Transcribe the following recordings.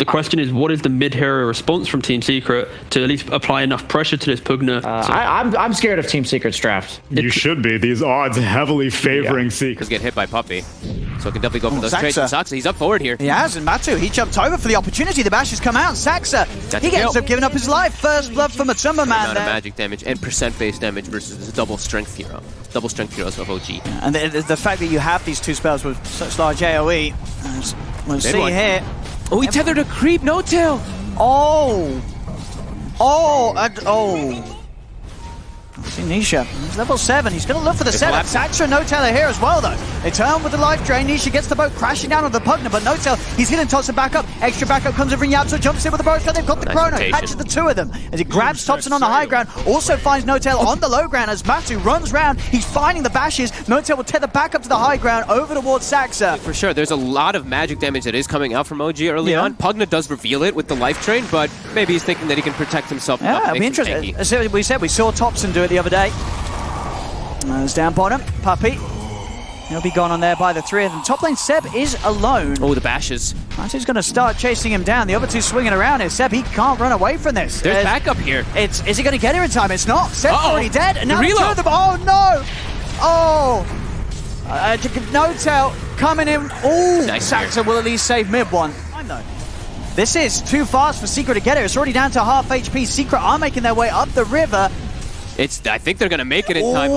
The question is, what is the mid-hero response from Team Secret to at least apply enough pressure to this Pugna? I'm scared of Team Secret's draft. You should be. These odds heavily favoring Secret. Get hit by Puppey. So can definitely go for those trades. Saxa, he's up forward here. He has, and Matu, he jumped over for the opportunity. The bash has come out. Saxa, he ends up giving up his life. First blood from Matsumba Man. Amount of magic damage and percent-based damage versus this double strength hero. Double strength heroes of OG. And the fact that you have these two spells with such large AoE, as we'll see here. Oh, he tethered a creep, no tail. Oh. See Nisha, he's level 7, he's going to look for the setup. Saxa and No-Tail are here as well though. They turn with the life drain, Nisha gets the boat crashing down on the Pugna, but No-Tail, he's hitting Thompson back up. Extra backup comes in from Yapso, jumps in with the bow shot, they've got the chrono, catches the two of them. As he grabs Thompson on the high ground, also finds No-Tail on the low ground as Matu runs round, he's finding the bashes. No-Tail will tether back up to the high ground, over towards Saxa. For sure, there's a lot of magic damage that is coming out from OG early on. Pugna does reveal it with the life drain, but maybe he's thinking that he can protect himself. Yeah, it'll be interesting. As we said, we saw Thompson do it the other day. There's down bottom, Puppey. He'll be gone on there by the three of them. Top lane, Seb is alone. Oh, the bashes. Matu's going to start chasing him down. The other two swinging around here. Seb, he can't run away from this. There's backup here. Is he going to get here in time? It's not. Seb's already dead. And now the two reload. of them. Oh, no. No-Tail coming in. Oh, nice. Saxa will at least save mid one. This is too fast for Secret to get here. It's already down to half HP. Secret are making their way up the river. I think they're going to make it in time.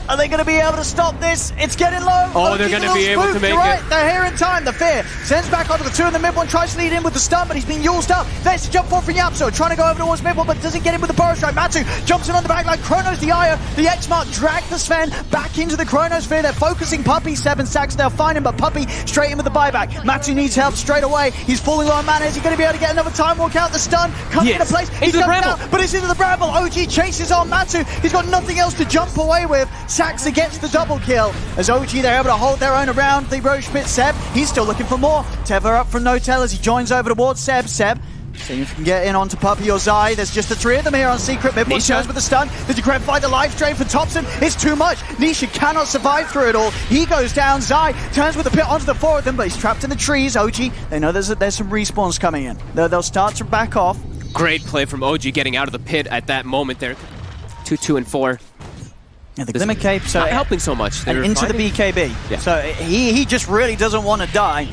Are they going to be able to stop this? It's getting low. Oh, they're going to be able to make it. They're here in time. The fear sends back onto the two in the mid one, tries to lead in with the stun, but he's being used up. There's a jump forward from Yapso, trying to go over towards mid one, but doesn't get in with the burrow strike. Matu jumps in on the back line. Chronos the Io. The X-Mark drag the Sven back into the Chronosphere. They're focusing Puppey, Seb and Sax. They'll find him, but Puppey straight in with the buyback. Matu needs help straight away. He's falling low on mana. Is he going to be able to get another time walk out? The stun comes into place. He's jumping out, but it's into the bramble. OG chases on Matu. He's got nothing else to jump away with. Saxa gets the double kill as OG they're able to hold their own around the Roche Pit. Seb, he's still looking for more. Tether up from No-Tail as he joins over towards Seb. Seb, seeing if he can get in onto Puppey or Zai. There's just the three of them here on Secret. Mid one turns with the stun. The Decrep fight the life drain for Thompson. It's too much. Nisha cannot survive through it all. He goes down. Zai turns with the pit onto the four of them, but he's trapped in the trees. OG, they know there's some respawns coming in. They'll start to back off. Great play from OG getting out of the pit at that moment there. 2, 2, and 4. Yeah, the Glimmer Cape, so not helping so much. And into the BKB. Yeah. So he just really doesn't want to die.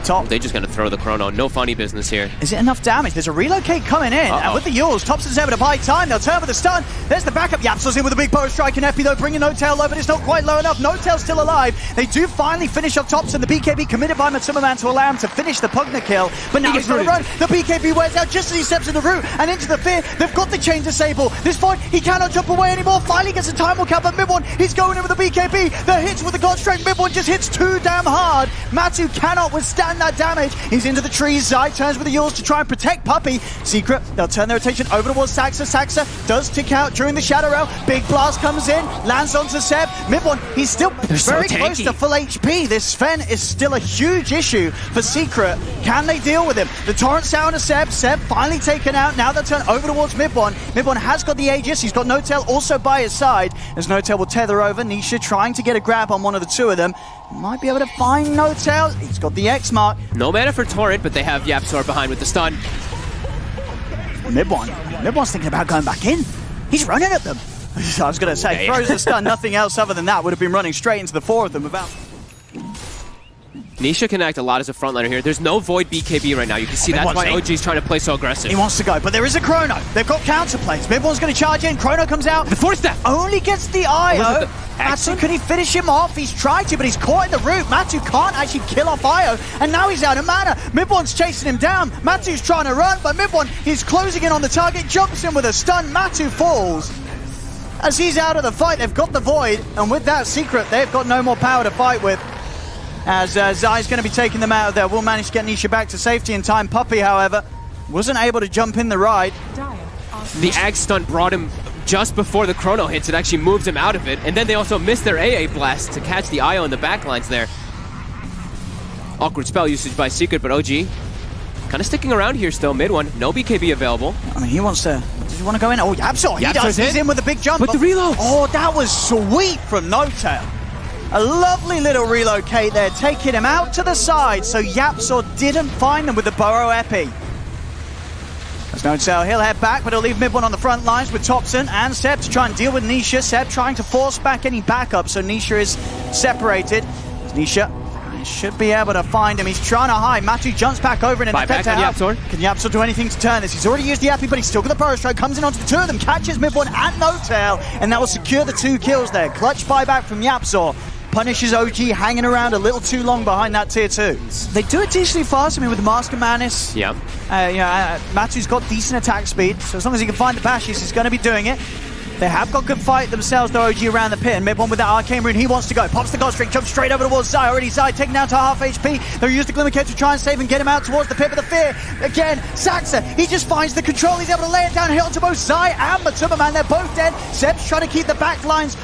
Top. They're just going to throw the chrono. No funny business here. Is it enough damage? There's a relocate coming in. And with the Yules, Thompson's able to buy time. They'll turn with the stun. There's the backup. Yapso's in with a big bow strike and Epi though, bringing No-Tail low, but it's not quite low enough. No-Tail's still alive. They do finally finish off Thompson. The BKB committed by Matsumba Man to allow him to finish the Pugna kill. But now he's going to run. The BKB wears out just as he steps in the route and into the fear. They've got the chain disable. This fight, he cannot jump away anymore. Finally gets a time walk out, but mid one, he's going in with the BKB. The hits with the God Strike. Mid one just hits too damn hard. Matu cannot withstand that damage. He's into the trees. Zai turns with the Yules to try and protect Puppey. Secret, they'll turn their attention over towards Saxa. Saxa does tick out during the Shadow Rail. Big blast comes in, lands onto Seb. Mid one, he's still very close to full HP. This Sven is still a huge issue for Secret. Can they deal with him? The Torrent Sound of Seb. Seb finally taken out. Now they'll turn over towards mid one. Mid one has got the Aegis. He's got No-Tail also by his side. As No-Tail will tether over. Nisha trying to get a grab on one of the two of them. Might be able to find No-Tail. He's got the X-Mark. No mana for Torrent, but they have Yapsor behind with the stun. Mid one's thinking about going back in. He's running at them. I was going to say, throws the stun, nothing else other than that would have been running straight into the four of them without... Nisha can act a lot as a frontliner here. There's no void BKB right now. You can see that's why OG's trying to play so aggressive. He wants to go, but there is a Chrono. They've got counterplays. Mid one's going to charge in. Chrono comes out. The force step only gets the IO. Matu, can he finish him off? He's tried to, but he's caught in the root. Matu can't actually kill off IO, and now he's out of mana. Mid one's chasing him down. Matu's trying to run, but Mid one, he's closing in on the target, jumps in with a stun. Matu falls. As he's out of the fight, they've got the void, and with that Secret, they've got no more power to fight with. As Zai's going to be taking them out of there. Will manage to get Nisha back to safety in time. Puppey, however, wasn't able to jump in the ride. The Ag stun brought him just before the chrono hits. It actually moves him out of it. And then they also missed their AA blast to catch the IO in the backlines there. Awkward spell usage by Secret, but OG kind of sticking around here still. Mid one, no BKB available. I mean, he wants to... Does he want to go in? Oh, Yapso, he does. He's in with a big jump. With the reload. Oh, that was sweet from No-Tail. A lovely little relocate there, taking him out to the side, so Yapzor didn't find them with the Burrow Epi. There's no tell, he'll head back, but he'll leave mid one on the front lines with Topson and Seb to try and deal with Nisha. Seb trying to force back any backup, so Nisha is separated. Nisha should be able to find him. He's trying to hide. Matu jumps back over in an attempt to help. Can Yapzor do anything to turn this? He's already used the Epi, but he's still got the Burrow Strike. Comes in onto the two of them, catches mid one and no tail, and that will secure the 2 kills there. Clutch buyback from Yapzor. Punishes OG hanging around a little too long behind that tier 2. They do it decently fast. I mean, with the Mask of Madness, Matu's got decent attack speed, so as long as he can find the bashes, he's going to be doing it. They have got good fight themselves, though, OG around the pit, and mid one with that Arcane Rune, he wants to go. Pops the God String, jumps straight over towards Zai. Already Zai taken down to half HP. They'll use the Glimmer Cape to try and save and get him out towards the pit, but the fear, again, Saxa, he just finds the control. He's able to lay it down, hit onto both Zai and Matuma, man. They're both dead. Seb's trying to keep the back lines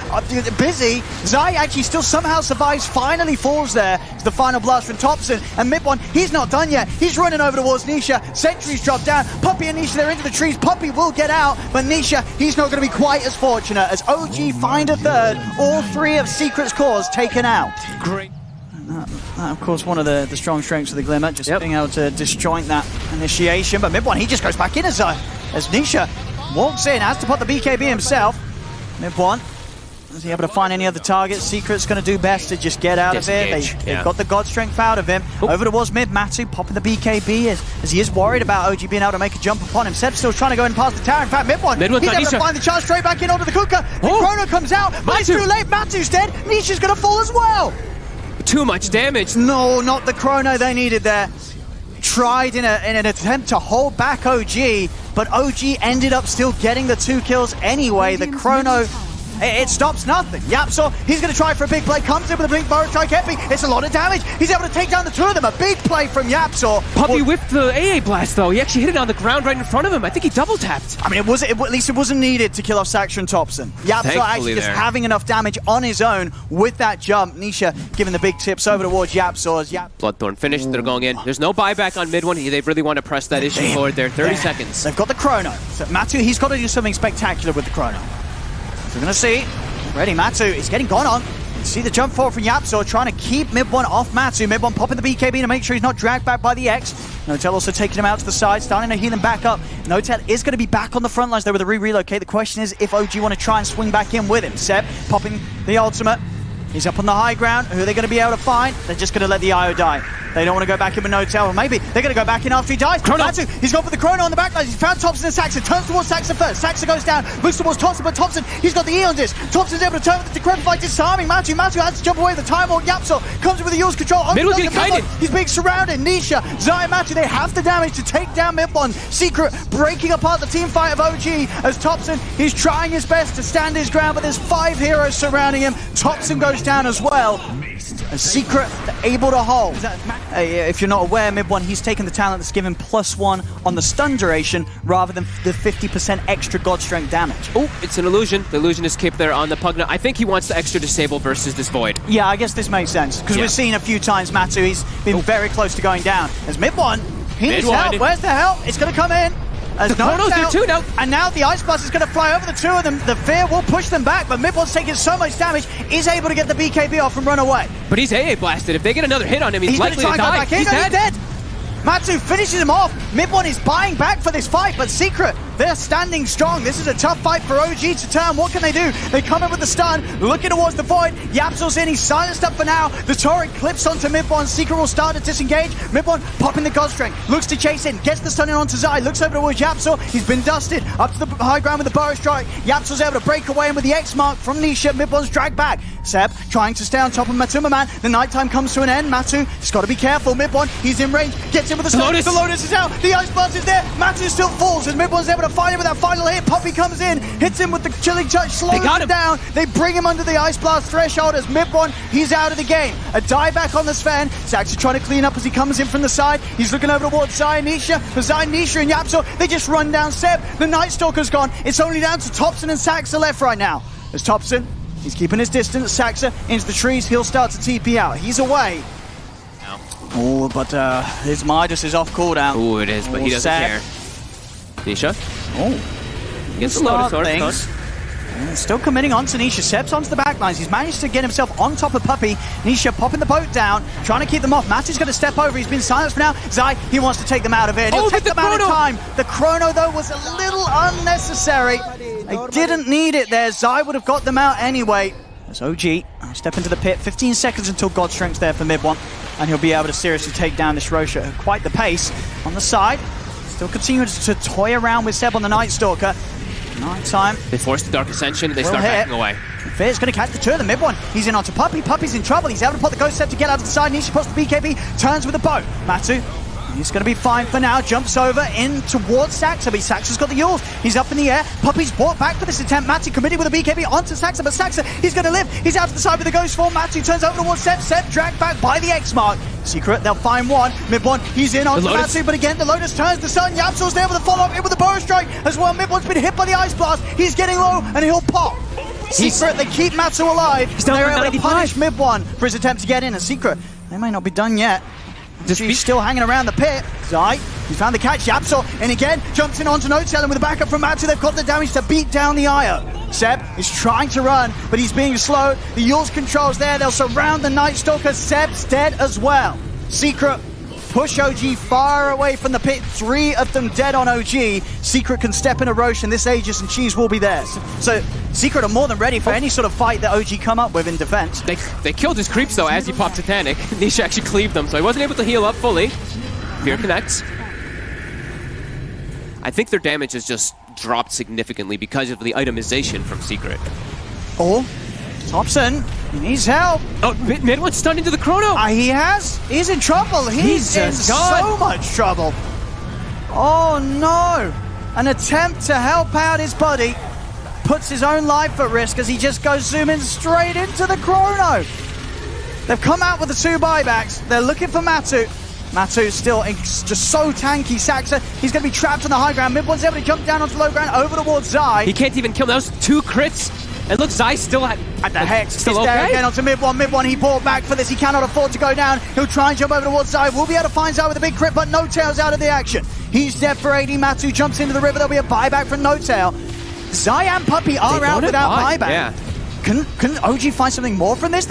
busy. Zai actually still somehow survives, finally falls there to the final blast from Topson. And mid one, he's not done yet. He's running over towards Nisha. Sentries drop down. Puppey and Nisha, they're into the trees. Puppey will get out, but Nisha, he's not going to be quite as fortunate as OG find a third. All 3 of Secret's cores taken out. Great. That, of course, one of the strong strengths of the Glimmer, just being able to disjoint that initiation. But mid one, he just goes back in as Nisha walks in, has to put the BKB himself. Mid one, is he able to find any other targets? Secret's going to do best to just get out of here. They've got the God Strength out of him. Over towards mid, Matu popping the BKB as he is worried about OG being able to make a jump upon him. Seb's still trying to go in past the tower. In fact, mid one, he's able to find the chance straight back in onto the Kuka. The Chrono comes out, but it's too late. Matu's dead. Nisha's going to fall as well. Too much damage. No, not the Chrono they needed there. Tried in an attempt to hold back OG, but OG ended up still getting the 2 kills anyway. The Chrono, it stops nothing. Yapzor, he's going to try for a big play, comes in with a Blink Burrow Strike Epi. It's a lot of damage. He's able to take down the 2 of them. A big play from Yapzor. Puppey whipped the AA blast, though. He actually hit it on the ground right in front of him. I think he double tapped. I mean, at least it wasn't needed to kill off Saxa and Topson. Yapzor actually just having enough damage on his own with that jump. Nisha giving the big tips over towards Yapzor. Bloodthorn finished. They're going in. There's no buyback on mid one. They really want to press that issue forward there. 30 seconds. They've got the Chrono. So Matu, he's got to do something spectacular with the Chrono. We're going to see. Ready, Matu is getting gone on. You see the jump forward from Yapzor, trying to keep mid one off Matu. Mid one popping the BKB to make sure he's not dragged back by the X. Notel also taking him out to the side, starting to heal him back up. Notel is going to be back on the front lines though with a relocate. The question is if OG want to try and swing back in with him. Seb popping the ultimate. He's up on the high ground. Who are they going to be able to find? They're just going to let the IO die. They don't want to go back in with Notel. Or maybe they're going to go back in after he dies. Matu, he's gone for the Chrono on the back line. He's found Topson and Saxa. Turns towards Saxa first. Saxa goes down. Looks towards Topson, but Topson, he's got the Eon disc. Topson's able to turn with the Decrepify, disarming Matu. Matu has to jump away with the Time Walk. Yapzor comes in with the Eul's control. Mid one's getting kited. He's being surrounded. Nisha, Zai, Matu, they have the damage to take down mid one. Secret breaking apart the team fight of OG as Topson, he's trying his best to stand his ground, but there's 5 heroes surrounding him. Topson goes down as well. A Secret able to hold. If you're not aware, mid one, he's taken the talent that's given +1 on the stun duration rather than the 50% extra God Strength damage. Oh, it's an illusion. The illusion is kept there on the Pugna. I think he wants the extra disable versus this Void. Yeah, I guess this makes sense because we've seen a few times Matu, he's been very close to going down. As mid one, he needs help. Where's the help? It's going to come in. The Chrono's there too now. And now the Ice Blast is going to fly over the 2 of them. The Fear will push them back, but mid one's taking so much damage, is able to get the BKB off and run away. But he's AA blasted. If they get another hit on him, he's likely to die. He's dead. Matu finishes him off. Mid one is buying back for this fight, but Secret, they're standing strong. This is a tough fight for OG to turn. What can they do? They come in with the stun, looking towards the Void. Yapzor's in, he's silenced up for now. The turret clips onto mid one. Secret will start to disengage. Mid one popping the God Strength, looks to chase in, gets the stun in onto Zai, looks over towards Yapzor. He's been dusted up to the high ground with the Burrow Strike. Yapzor's able to break away, and with the X mark from Nisha, mid one's dragged back. Seb trying to stay on top of Matuma, man. The nighttime comes to an end. Matu, he's got to be careful. Mid one, he's in range, gets in with the stun. The Lotus is out. The Ice Blast is there. Matu still falls as mid one's able to find him with that final hit. Puppey comes in, hits him with the Chilling Touch, slows him down. They bring him under the Ice Blast threshold as mid one, he's out of the game. A dieback on the Sven. Saxa trying to clean up as he comes in from the side. He's looking over towards Zai and Nisha. For Zai, Nisha and Yapzor, they just run down Seb. The Night Stalker's gone. It's only down to Topson and Saxa left right now. As Topson, he's keeping his distance. Saxa into the trees. He'll start to TP out. He's away. Oh, but his Midas is off cooldown. Oh, it is, but he doesn't care. Nisha? Oh. Gets the Lotus Sword. Still committing on to Nisha. Seb's onto the back lines. He's managed to get himself on top of Puppey. Nisha popping the boat down, trying to keep them off. Matty's going to step over. He's been silenced for now. Zai, he wants to take them out of it. He'll take them out of time. The chrono, though, was a little unnecessary. They didn't need it there. Zai would have got them out anyway. As OG step into the pit. 15 seconds until God Strength's there for mid one. And he'll be able to seriously take down this Roche at quite the pace. On the side, still continuing to toy around with Seb on the Night Stalker. Night time. They force the Dark Ascension, they start backing away. Fear's going to catch the two of them. Mid one. He's in onto Puppey. Puppey's in trouble. He's able to put the Ghost Step to get out of the side. Nisha puts the BKB, turns with the bow. Matu, he's going to be fine for now. Jumps over in towards Saxa, but Saxa's got the Yules. He's up in the air. Puppey's brought back for this attempt. Matu committed with a BKB onto Saxa, but Saxa, he's going to live. He's out to the side with the Ghost form. Matu turns over towards Seb. Seb dragged back by the X mark. Secret, they'll find one. Mid one, he's in onto Matu, but again, the Lotus turns the sun. Yapsol's there with a follow-up in with the Burrow Strike as well. Mid one's been hit by the Ice Blast. He's getting low, and he'll pop. Secret, they keep Matu alive. They're able to punish Mid one for his attempt to get in. And Secret, they may not be done yet. He's still hanging around the pit. Zai, he's found the catch. Yapsol, and again, jumps in onto Notail, and with a backup from Matu, they've got the damage to beat down the Io. Seb is trying to run, but he's being slow. The Yules control's there. They'll surround the Night Stalker. Seb's dead as well. Secret push OG far away from the pit. 3 of them dead on OG. Secret can step in a Roche, and this Aegis and Cheese will be there. So Secret are more than ready for any sort of fight that OG come up with in defense. They killed his creeps though as he popped Titanic. Nisha actually cleaved them, so he wasn't able to heal up fully. Fear connects. I think their damage has just dropped significantly because of the itemization from Secret. Oh, Thompson, he needs help. Oh, mid one's stunned into the chrono. He has. He's in trouble. He's in so much trouble. Oh no. An attempt to help out his buddy puts his own life at risk as he just goes zooming straight into the chrono. They've come out with the 2 buybacks. They're looking for Matu. Matu's still just so tanky. Saxa, he's going to be trapped on the high ground. Mid one's able to jump down onto low ground over towards Zai. He can't even kill those 2 crits. And look, Zai still at the Hex. Still He's okay? there again onto mid one. Mid one, he bought back for this. He cannot afford to go down. He'll try and jump over towards Zai. We'll be able to find Zai with a big crit, but No Tail's out of the action. He's dead for 80. Matu jumps into the river. There'll be a buyback from No Tail. Zai and Puppey are out without buyback. Yeah. Can OG find something more from this?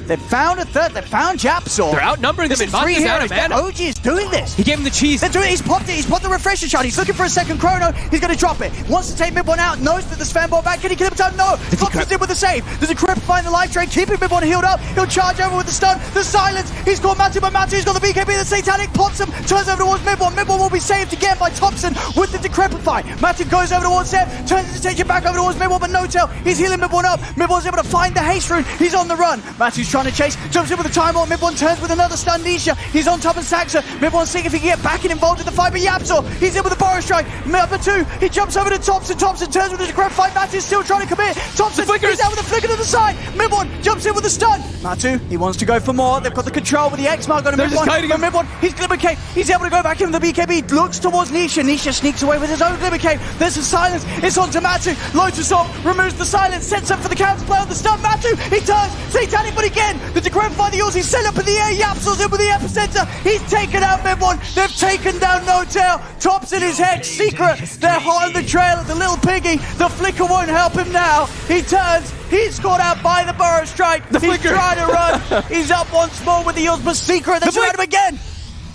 They found a third. They found Japsor. They're outnumbering them. This is 3 heroes. OG is doing this. He gave him the cheese. They're doing it. He's popped it. He's popped the refresher shot. He's looking for a second chrono. He's going to drop it. Wants to take mid one out. Knows that the Sven ball back. Can he kill him in time? No. Thompson's in with the save. There's a Crip find the life train. Keeping mid one healed up. He'll charge over with the stun. The silence. He's called Matu, but Matu's got the BKB. The Satanic pops him. Turns over towards mid one. Mid one will be saved again by Thompson with the Decrepify. Matu goes over towards Seb. Turns his attention back over towards mid one, but No Tail. He's healing mid one up. Mid one's able to find the haste rune. He's on the run. Matu's trying to chase. Jumps in with a time on. Mid one turns with another stun. Nisha. He's on top of Saxa. Mid one seeing if he can get back and involved in the fight, but Yapsor. He's in with the Burrow Strike. Number 2. He jumps over to Thompson. Thompson turns with the Decrep fight. Matu's still trying to commit. Thompson. He's out with the flicker to the side. Mid one jumps in with the stun. Matu. He wants to go for more. They've got the control with the X mark on him. Mid one. Mid one. He's Glimmer Cave. He's able to go back into the BKB. Looks towards Nisha. Nisha sneaks away with his own Glimmer Cave. There's some silence. It's on to Matu. Lotus off. Removes the silence. Sets up for the counterplay on the stun. Matu. He turns. Satanic, but again. The Decrep find the yours. He's set up in the air. Yapsol's in with the epicenter. He's taken out mid one. They've taken down No Tail. Thompson is Hex. Secret. They're hot on the trail of the little piggy. The flicker won't help him now. He turns. He's caught out by the Burrow Strike. He's trying to run. He's up once more with the Eels, but Secret, they're trying him again.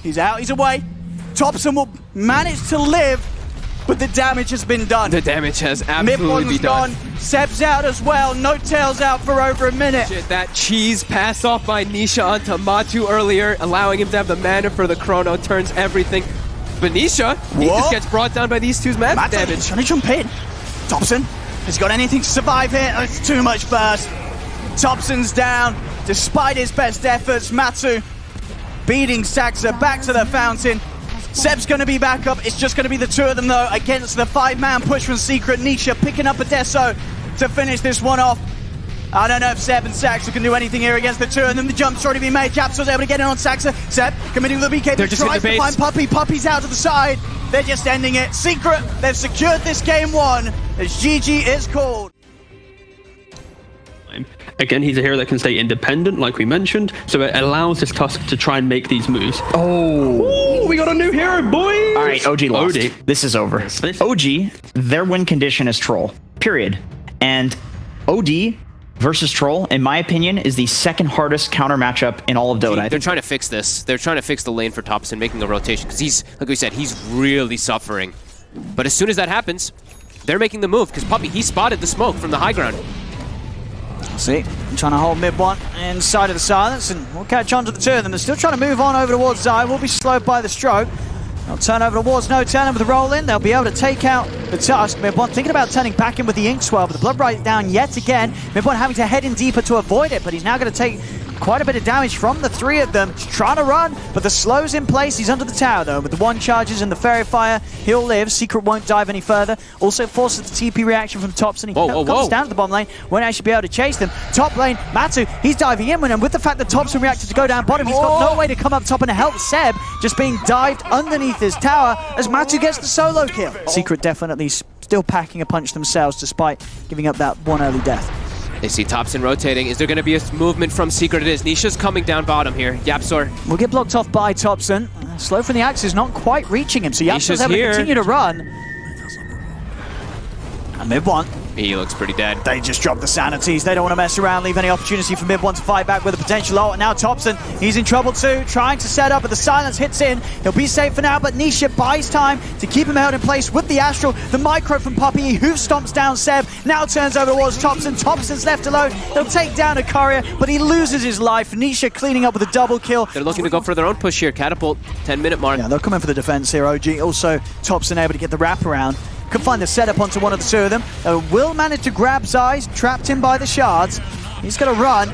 He's out. He's away. Thompson will manage to live, but the damage has been done. The damage has absolutely been done. Seb's out as well. No Tail's out for over a minute. That cheese pass off by Nisha onto Matu earlier, allowing him to have the mana for the chrono, turns everything. But Nisha, he just gets brought down by these two's mana damage. Trying to jump in. Thompson, has he got anything to survive here? Oh, it's too much burst. Thompson's down, despite his best efforts. Matu beating Saxa back to the fountain. Seb's going to be back up. It's just going to be the 2 of them, though, against the 5-man push from Secret. Nisha picking up a Deso to finish this one off. I don't know if Seb and Saxa can do anything here against the 2, and then the jump's already been made. Japsol's able to get in on Saxa. Seb committing the BK. They're just tries to find Puppey. Puppey's out to the side. They're just ending it. Secret, they've secured this game 1 as GG is called. Again, he's a hero that can stay independent, like we mentioned, so it allows this Tusk to try and make these moves. Oh. Ooh, we got a new hero, boys! All right, OG lost. OG. This is over. OG, their win condition is troll. Period. And OD versus Troll, in my opinion, is the second hardest counter matchup in all of Dota. They're trying to fix this. They're trying to fix the lane for Thompson, making a rotation, because he's, like we said, he's really suffering. But as soon as that happens, they're making the move, because Puppey, he spotted the smoke from the high ground. See, trying to hold mid one inside of the silence, and we'll catch on to the two of them. They're still trying to move on over towards Zai. Will be slowed by the stroke. They'll turn over towards No-Tail with the roll in. They'll be able to take out the Tusk. Mid1 thinking about turning back in with the Inkswell, but the Blood Right down yet again. Mid1 having to head in deeper to avoid it, but he's now going to take quite a bit of damage from the three of them. He's trying to run, but the slow's in place. He's under the tower though. With the one charges and the Fairy Fire, he'll live. Secret won't dive any further. Also forces the TP reaction from Thompson. He comes down to the bottom lane, won't actually be able to chase them. Top lane, Matu, he's diving in with him. With the fact that Thompson reacted to go down bottom, he's got no way to come up top and help Seb, just being dived underneath his tower as Matu gets the solo kill. Secret definitely still packing a punch themselves despite giving up that one early death. They see Thompson rotating. Is there going to be a movement from Secret? It is. Nisha's coming down bottom here. Yapzor will get blocked off by Thompson. Slow from the axes, not quite reaching him, so Yapzor's able to continue to run. And mid-1. He looks pretty dead. They just drop the sanities. They don't want to mess around, leave any opportunity for mid-1 to fight back with a potential ult. And now Thompson, he's in trouble too, trying to set up, but the silence hits in. He'll be safe for now, but Nisha buys time to keep him held in place with the Astral. The micro from Puppey, who stomps down Seb, now turns over towards Thompson. Thompson's left alone. He'll take down a courier, but he loses his life. Nisha cleaning up with a double kill. They're looking to go for their own push here. Catapult, 10-minute mark. Yeah, they'll come in for the defense here, OG. Also, Thompson able to get the wraparound. Could find the setup onto one of the two of them. Will manage to grab Zai, trapped him by the shards. He's going to run.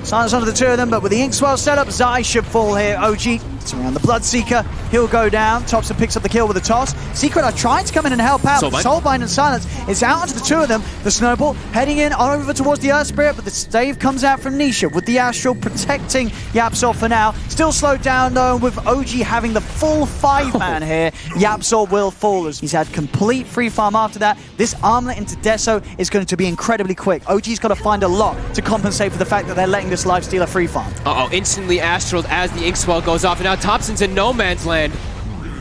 Silence onto the two of them, but with the Inkswell setup, Zai should fall here. OG, it's around the Bloodseeker. He'll go down. Thompson picks up the kill with a toss. Secret are trying to come in and help out. Soulbind and Silence is out onto the two of them. The Snowball heading in over towards the Earth Spirit, but the stave comes out from Nisha with the Astral protecting Yapzor for now. Still slowed down though, with OG having the full 5-man here. Yapzor will fall as he's had complete free farm after that. This armlet into Deso is going to be incredibly quick. OG's got to find a lot to compensate for the fact that they're letting this lifestealer free farm. Instantly Astraled as the Inkswell goes off, and now Thompson's in no man's land.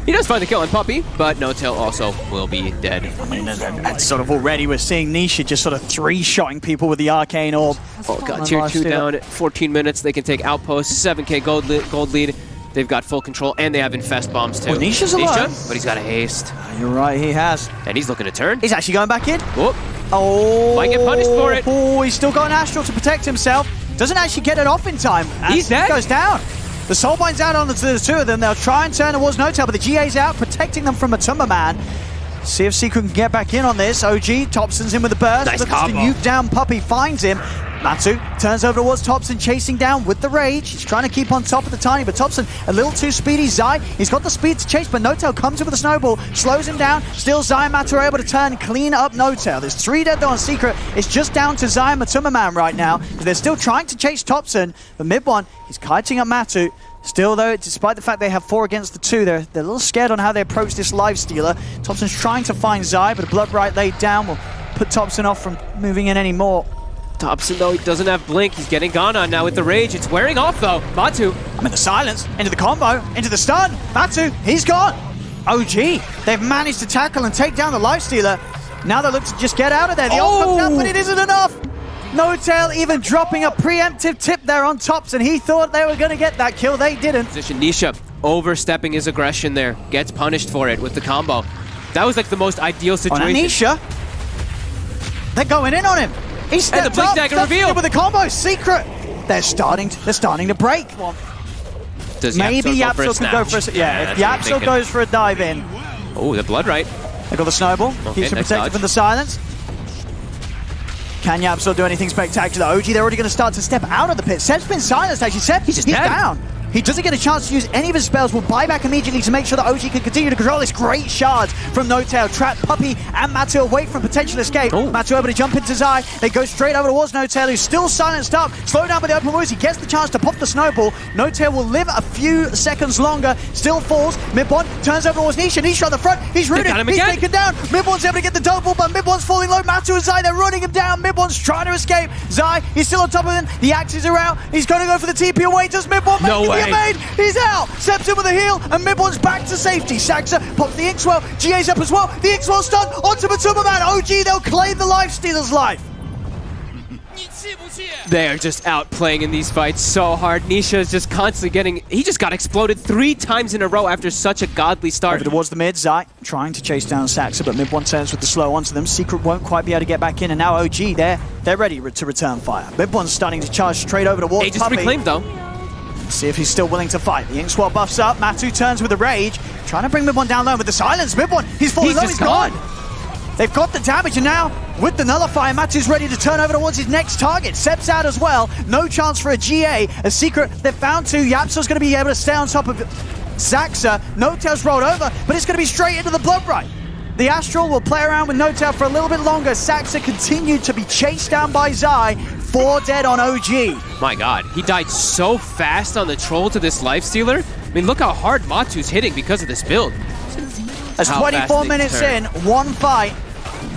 He does find the kill on Puppey, but No-Tail also will be dead. I mean, that's sort of already we're seeing Nisha just sort of three-shotting people with the Arcane Orb. Oh god, tier 2 down at 14 minutes. They can take Outpost, 7k gold lead. They've got full control, and they have Infest bombs too. Well, Nisha's alone. But he's got a haste. You're right, he has. And he's looking to turn. He's actually going back in. Whoop. Oh. Might get punished for it. Oh, he's still got an Astral to protect himself. Doesn't actually get it off in time. He's dead. He goes down. The Soulbind's out on the two of them. They'll try and turn towards No-Tail, but the GA's out, protecting them from a Tumba Man. See if Secret can get back in on this. OG, Thompson's in with the burst. Nice Looks combo. to nuke down Puppey, finds him. Matu turns over towards Thompson, chasing down with the Rage. He's trying to keep on top of the Tiny, but Thompson a little too speedy. Zai, he's got the speed to chase, but No-Tail comes in with a snowball, slows him down. Still Zai and Matu are able to turn, clean up No-Tail. There's 3 dead though on Secret. It's just down to Zai and Matuma Man right now, because they're still trying to chase Thompson. But mid-1, he's kiting up Matu. Still though, despite the fact they have 4 against the 2, they're a little scared on how they approach this lifestealer. Thompson's trying to find Zai, but a Blood Right laid down will put Thompson off from moving in anymore. Thompson, though, he doesn't have Blink. He's getting gone on now with the Rage. It's wearing off, though. Matu. I'm in the silence, into the combo, into the stun. Matu, he's gone. OG, they've managed to tackle and take down the lifestealer. Now they look to just get out of there. The ult comes out, but it isn't enough. No-Tail even dropping a preemptive tip there on Thompson. He thought they were going to get that kill. They didn't. Position. Nisha overstepping his aggression there. Gets punished for it with the combo. That was like the most ideal situation. On Nisha, they're going in on him. He stepped and the Blink Dagger reveal with the combo. Secret. They're starting to break. Does maybe Yapzor can go for a yeah, if Yapzor goes for a dive in. Oh, the Blood Right. They got the snowball. Okay, Keeps him protected from the silence. Can Yapzor do anything spectacular? OG, they're already going to start to step out of the pit. Seb's been silenced, actually. Seb, he's down. He doesn't get a chance to use any of his spells. Will buy back immediately to make sure that OG can continue to control this. Great shards from No-Tail. Trap Puppey and Matu away from potential escape. Matu able to jump into Zai. They go straight over towards No-Tail, who's still silenced up. Slowed down by the open wounds. He gets the chance to pop the snowball. No-Tail will live a few seconds longer. Still falls. Mid-1 turns over towards Nisha. Nisha on the front. He's rooted. He's taken down. Mid-1's able to get the double, but Mid-1's falling low. Matu and Zai, they're running him down. Mid-1's trying to escape. Zai, he's still on top of him. The axes are out. He's going to go for the TP away. Does Mid-1 make the made. He's out. Steps in with a heal, and Mid1's back to safety. Saxa pops the Inkswell. GA's up as well. The Inkswell stun onto Matuma Man. OG, they'll claim the Lifestealer's life. They are just out playing in these fights so hard. Nisha is just constantly getting... He just got exploded 3 times in a row after such a godly start. Over towards the mid, Zai trying to chase down Saxa, but Mid1 turns with the slow onto them. Secret won't quite be able to get back in, and now OG, they're ready to return fire. Mid1's starting to charge straight over towards Aegis Puppey. reclaimed though. See if he's still willing to fight. The Inkswell buffs up. Matu turns with the rage, trying to bring Mid1 down low with the silence. Mid1, he's falling low, he's gone. They've got the damage, and now, with the nullifier, Matu's ready to turn over towards his next target. Seb's out as well. No chance for a GA. A Secret, they've found 2. Yapso's going to be able to stay on top of Zaxa. No-Tail's rolled over, but it's going to be straight into the Blood Right. The Astral will play around with No-Tail for a little bit longer. Saxa continued to be chased down by Zai. 4 dead on OG. My god, he died so fast on the troll to this Lifestealer. I mean, look how hard Matu's hitting because of this build. As 24 minutes in, 1 fight,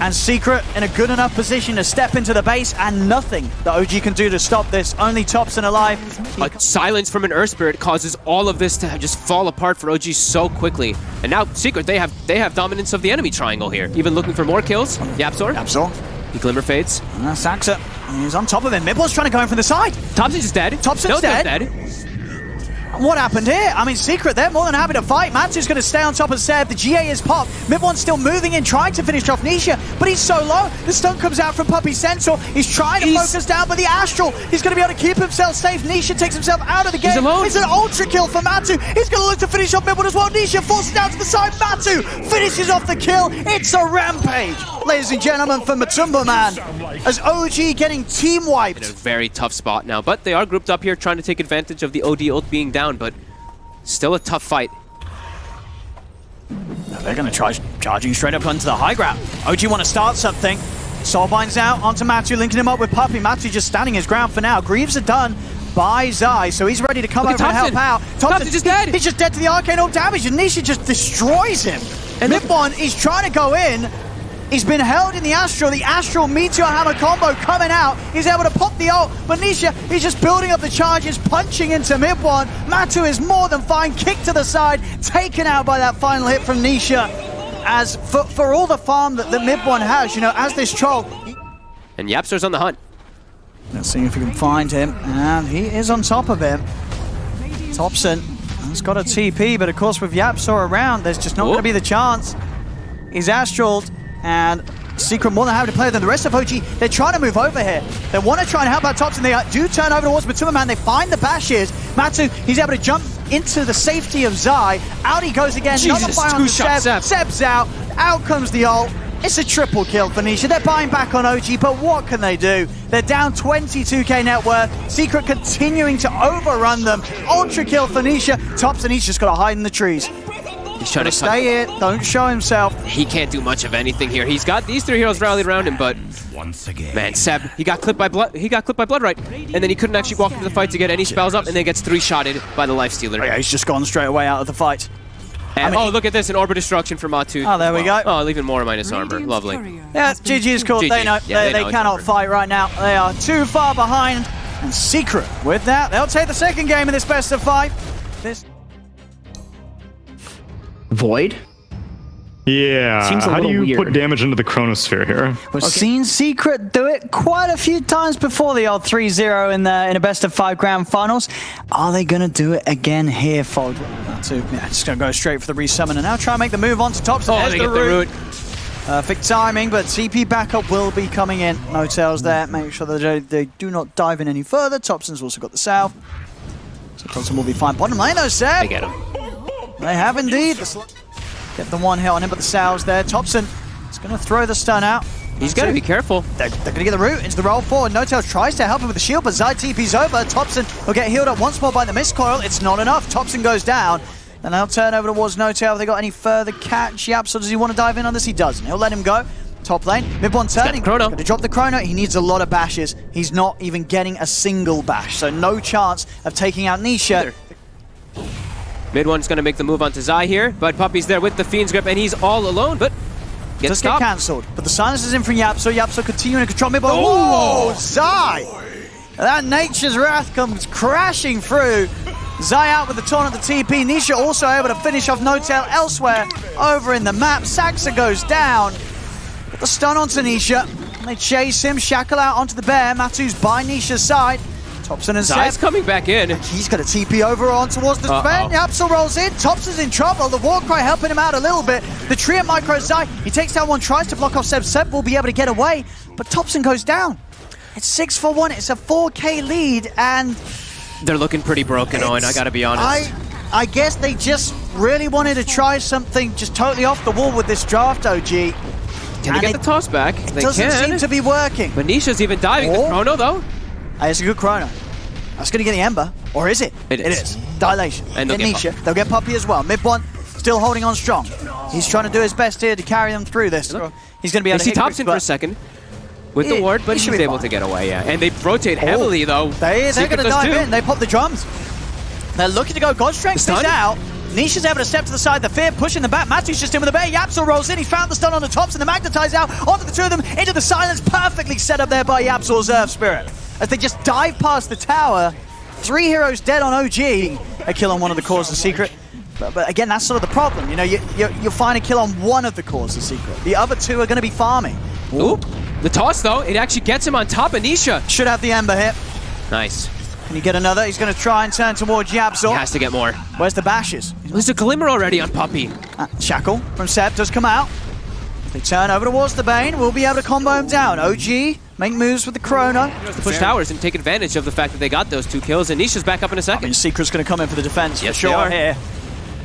and Secret in a good enough position to step into the base, and nothing that OG can do to stop this. Only Thompson alive. A silence from an Earth Spirit causes all of this to just fall apart for OG so quickly. And now Secret, they have dominance of the enemy triangle here. Even looking for more kills. Yapsor. He glimmer fades. Saxa, he's on top of him. Mid1's trying to go in from the side. Thompson's just dead. Thompson's dead. What happened here? I mean, Secret, they're more than happy to fight. Matu's going to stay on top of Seb. The GA is popped. Mid1's still moving in, trying to finish off Nisha, but he's so low. The stun comes out from Puppey Sensor. He's trying to focus down, but the Astral, he's going to be able to keep himself safe. Nisha takes himself out of the game. He's alone. It's an ultra kill for Matu. He's going to look to finish off Mid1 as well. Nisha forces down to the side. Matu finishes off the kill. It's a rampage, ladies and gentlemen, for Matumba Man, as OG getting team wiped. In a very tough spot now, but they are grouped up here trying to take advantage of the OD ult being down, but still a tough fight. Now they're going to try charging straight up onto the high ground. OG want to start something. Soulbind's out onto Matu, linking him up with Puppey. Matu just standing his ground for now. Greaves are done by Zai, so he's ready to come over and help out. Thompson's just dead. He's just dead to the arcane ult damage, and Nisha just destroys him. And Mid1 is trying to go in. He's been held in the Astral Meteor Hammer combo coming out. He's able to pop the ult, but Nisha, he's just building up the charges, punching into Mid1. Matu is more than fine, kicked to the side, taken out by that final hit from Nisha. As for all the farm that Mid1 has, you know, as this troll. And Yapsor's on the hunt. Let's see if we can find him, and he is on top of him. Thompson has got a TP, but of course with Yapsor around, there's just not going to be the chance. He's Astraled. And Secret more than happy to play than the rest of OG. They're trying to move over here. They want to try and help out Thompson. They do turn over towards Matuma Man. They find the bashes. Matu, he's able to jump into the safety of Zai. Out he goes again. Another fire on Seb. Seb's out. Out comes the ult. It's a triple kill for Nisha. They're buying back on OG, but what can they do? They're down 22k net worth. Secret continuing to overrun them. Ultra kill for Nisha. Thompson, he's just got to hide in the trees. He's trying to stay here, don't show himself. He can't do much of anything here. He's got these 3 heroes rallied around him, but man, Seb, he got clipped by Blood Right, and then he couldn't actually walk into the fight to get any spells up, and then gets 3-shotted by the Lifestealer. Oh, yeah, he's just gone straight away out of the fight. And, oh, look at this, an Orb of Destruction for Matu. Oh, there we go. Oh, even more minus armor. Lovely. Yeah, GG is cool. GG. They know. Yeah, they cannot fight right now. They are too far behind. And Secret, with that, they'll take the second game in this best of 5. This Void? Yeah, Seems a how do little you weird. put damage into the Chronosphere here? We've seen Secret do it quite a few times before, the old 3-0 in a best of 5 grand finals. Are they going to do it again here, Fold? Just going to go straight for the resummon and now try and make the move on to Thompson. Oh, they get the root. Perfect timing, but TP backup will be coming in. No tails there. Make sure that they do not dive in any further. Thompson's also got the south. So Thompson will be fine. Bottom lane though, Seb. They get him. They have indeed. Get the one hit on him, but the Sal's there. Thompson is going to throw the stun out. He's got to be careful. They're going to get the root into the roll forward. No-Tails tries to help him with the shield, but Zai TP's over. Thompson will get healed up once more by the mist coil. It's not enough. Thompson goes down. And they'll turn over towards No-Tail. Have they got any further catch? Yep, so does he want to dive in on this? He doesn't. He'll let him go. Top lane. Mid-1 turning. Going to drop the chrono. He needs a lot of bashes. He's not even getting a single bash. So no chance of taking out Nisha. Mid-1's going to make the move onto Zai here, but Puppey's there with the Fiend's Grip, and he's all alone, but Does get cancelled. But the silence is in from Yapso. Yapso continuing to control Mid-1. Oh! Whoa! Zai! That Nature's Wrath comes crashing through. Zai out with the taunt at the TP. Nisha also able to finish off No-Tail elsewhere over in the map. Saxa goes down. Put the stun onto Nisha. They chase him. Shackle out onto the bear. Matu's by Nisha's side. Thompson and Zai's Seb. coming back in. He's got a TP over on towards the defense. Yapsel rolls in. Thompson's in trouble. The Warcry helping him out a little bit. The tree at micro Zai. He takes down one, tries to block off Seb. Seb will be able to get away, but Thompson goes down. It's 6-4-1. It's a 4K lead, and They're looking pretty broken, Owen, I gotta be honest. I guess they just really wanted to try something just totally off the wall with this draft, OG. Can they get the toss back? They Doesn't can. seem to be working. But Nisha's even diving the chrono, though. It's a good chrono. That's going to get the Ember. Or is it? It is. Dilation. And they'll get get Nisha. They'll get Puppy as well. Mid one still holding on strong. He's trying to do his best here to carry them through this. He's going to be able to They see hit Thompson quick, for a second with the ward, but he he's should be able fine. to get away, yeah. And they rotate heavily, though. They're Secret going to does dive too. in. They pop the drums. They're looking to go. God Strength The is stun? out. Nisha's able to step to the side. The Fear pushing the back. Matu's just in with the bear. Yapsel rolls in. He found the stun on the tops and the Magnetize out onto the two of them into the silence. Perfectly set up there by Yapsel's Earth Spirit. As they just dive past the tower. 3 heroes dead on OG. A kill on one of the cores of Secret. But again, that's sort of the problem. You know, you'll find a kill on one of the cores of Secret. The other two are going to be farming. Oop. The toss, though, it actually gets him on top of Nisha. Should have the Ember hit. Nice. Can you get another? He's going to try and turn towards He Yapsel. has to get more. Where's the bashes? There's a glimmer already on Puppy. Shackle from Seb does come out. They turn over towards the Bane. We'll be able to combo him down. OG make moves with the Chrono. Push towers and take advantage of the fact that they got those 2 kills, and Nisha's back up in a I second. mean, Secret's going to come in for the defense Yes, for sure they are. here.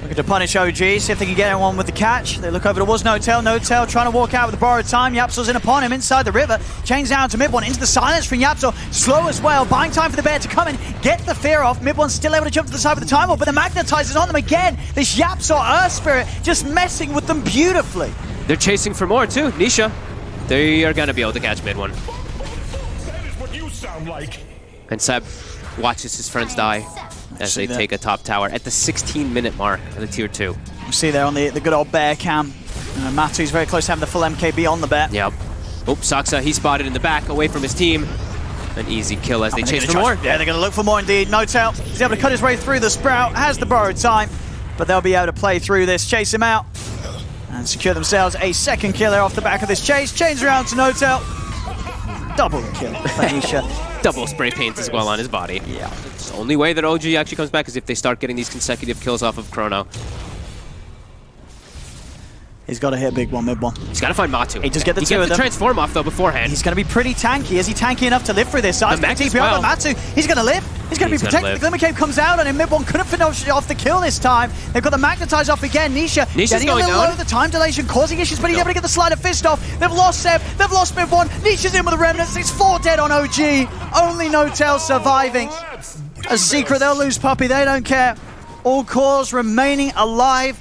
Looking to punish OG, see if they can get anyone with the catch. They look over towards No-Tail. No-Tail trying to walk out with the borrowed time. Yapsel's in upon him inside the river. Chains down to Mid1 into the silence from Yapsel. Slow as well. Buying time for the bear to come in, get the fear off. Mid1's still able to jump to the side with the time, but the Magnetizer's on them again. This Yapsel Earth Spirit just messing with them beautifully. They're chasing for more, too. Nisha, they are going to be able to catch Mid1. That is what you sound like. And Seb watches his friends die as they take a top tower at the 16-minute mark of the tier 2. You see there on the good old bear cam. Matu's very close to having the full MKB on the bear. Yep. Oops, Saxa, he's spotted in the back, away from his team. An easy kill as they chase for more. Yeah, they're going to look for more indeed. No-Tail, he's able to cut his way through the Sprout, has the borrowed time, but they'll be able to play through this, chase him out, and secure themselves a second killer off the back of this chase. Chains around to No-Tail. Double kill for Nisha. Double spray paint as well on his body. Yeah. The only way that OG actually comes back is if they start getting these consecutive kills off of Chrono. He's got to hit a big one, Mid1. He's got to find Matu. He just get the he two gets of the them. transform off, though, beforehand. He's going to be pretty tanky. Is he tanky enough to live through this? The Max as well. Matu, he's going to live. He's going to be He's gonna protected. live. The Glimmer Cape comes out on him. Mid1 couldn't finish off the kill this time. They've got the Magnetize off again. Nisha's getting a going little down. low. The time dilation causing issues, but he's able to get the Slider Fist off. They've lost Seb. They've lost Mid1. Nisha's in with the Remnants. It's 4 dead on OG. Only No-Tail surviving. A Secret, they'll lose Puppy. They don't care. All cores remaining alive.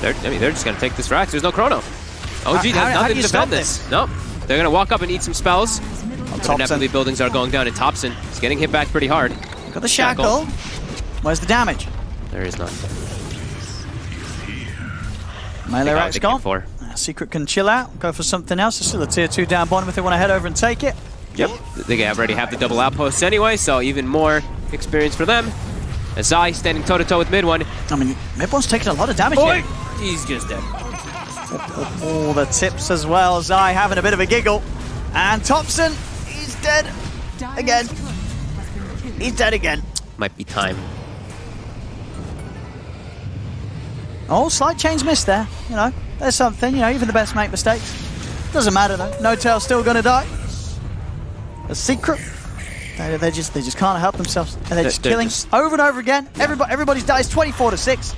They're just going to take this Rax. There's no Chrono. OG has how do nothing you to stop defend this. No. They're going to walk up and eat some spells. Thompson. Inevitably, buildings are going down, and Thompson is getting hit back pretty hard. Got the Shackle. Where's the damage? There is none. Melee Rax gone. For. Secret can chill out, go for something else. There's still a tier 2 down bottom if they want to head over and take it. Yep. They already have the double outposts anyway, so even more experience for them. Azai standing toe-to-toe with Mid1. I mean, Mid1's taking a lot of damage here. He's just dead. All the tips as well. Zai having a bit of a giggle. And Thompson, he's dead again. He's dead again. Might be time. Oh, slight change missed there. You know, there's something. You know, even the best make mistakes. Doesn't matter though. No-Tail's still gonna die. A Secret. They just can't help themselves. And they're just killing over and over again. Everybody's dies 24-6.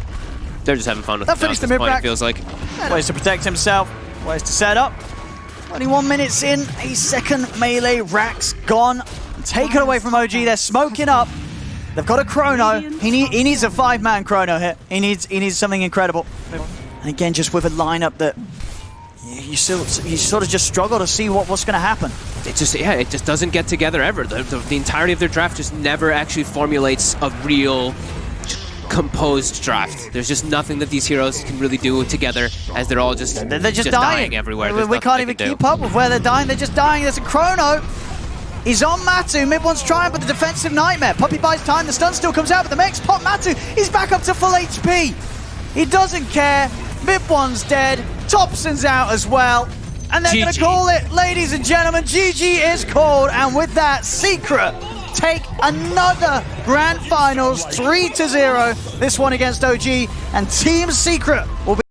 They're just having fun with That it. finished the At this point, mid-rack. it feels like. Ways to protect himself. Ways to set up. 21 minutes in. A second melee Rax gone. Taken away from OG. They're smoking up. They've got a Chrono. He needs a 5-man Chrono hit. He needs something incredible. And again, just with a lineup that you sort of just struggle to see what's going to happen. It just doesn't get together ever. The entirety of their draft just never actually formulates a real composed draft. There's just nothing that these heroes can really do together, as they're all just They're just dying everywhere. We can't even keep up with where they're dying. There's a Chrono. is on Matu. Mid one's trying, but the defensive nightmare. Puppey buys time, the stun still comes out, but the mech's pop Matu. He's back up to full HP. He doesn't care. Mid one's dead. Thompson's out as well. And they're going to call it, ladies and gentlemen. GG is called. And with that, Secret take another Grand Finals 3-0. This one against OG. And Team Secret will be